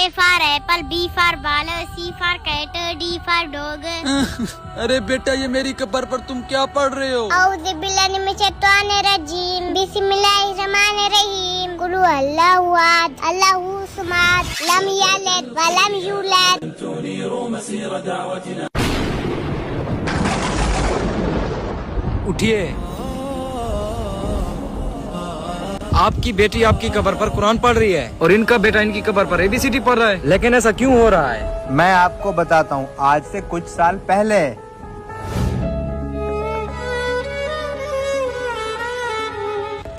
A for apple, B for ball, C for cat, D for dog. अरे बेटा ये मेरी कब्र पर तुम क्या पढ़ रहे हो? औज़ु बिल्लाहि मिनश शैतानिर रजीम, बिस्मिल्लाहिर रहमानिर रहीम, कुल हुवल्लाहु अहद, अल्लाहु समद, लम यलिद व लम यूलद। उठिए। आपकी बेटी आपकी कब्र पर कुरान पढ़ रही है और इनका बेटा इनकी कब्र पर ABCD पढ़ रहा है, लेकिन ऐसा क्यों हो रहा है? मैं आपको बताता हूँ। आज से कुछ साल पहले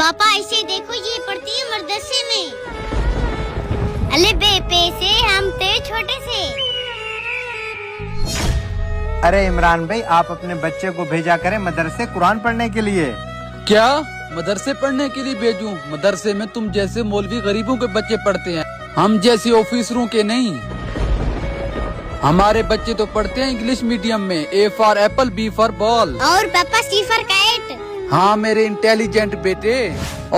पापा ऐसे देखो, ये पढ़ती है मदरसे में। अले बेपे से हम थे छोटे से। अरे इमरान भाई, आप अपने बच्चे को भेजा करें मदरसे कुरान पढ़ने के लिए। क्या मदरसे पढ़ने के लिए भेजूं? मदरसे में तुम जैसे मौलवी गरीबों के बच्चे पढ़ते हैं, हम जैसे ऑफिसरों के नहीं। हमारे बच्चे तो पढ़ते हैं इंग्लिश मीडियम में। A for Apple, B for ball. और पापा C for cat। हाँ मेरे इंटेलिजेंट बेटे।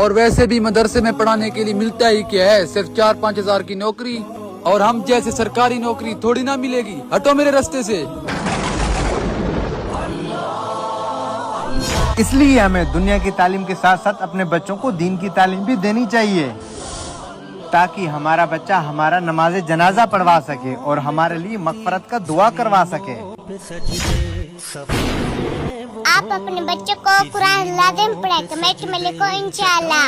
और वैसे भी मदरसे में पढ़ाने के लिए मिलता ही क्या है, सिर्फ 4-5 हजार की नौकरी। और हम जैसे सरकारी नौकरी थोड़ी ना मिलेगी। हटो मेरे रास्ते से। इसलिए हमें दुनिया की तालीम के साथ साथ अपने बच्चों को दीन की तालीम भी देनी चाहिए, ताकि हमारा बच्चा हमारा नमाज जनाजा पढ़वा सके और हमारे लिए मगफरत का दुआ करवा सके। आप अपने बच्चों को कुरान लाजिम पढ़े, कमेंट में लिखो इंशाल्लाह।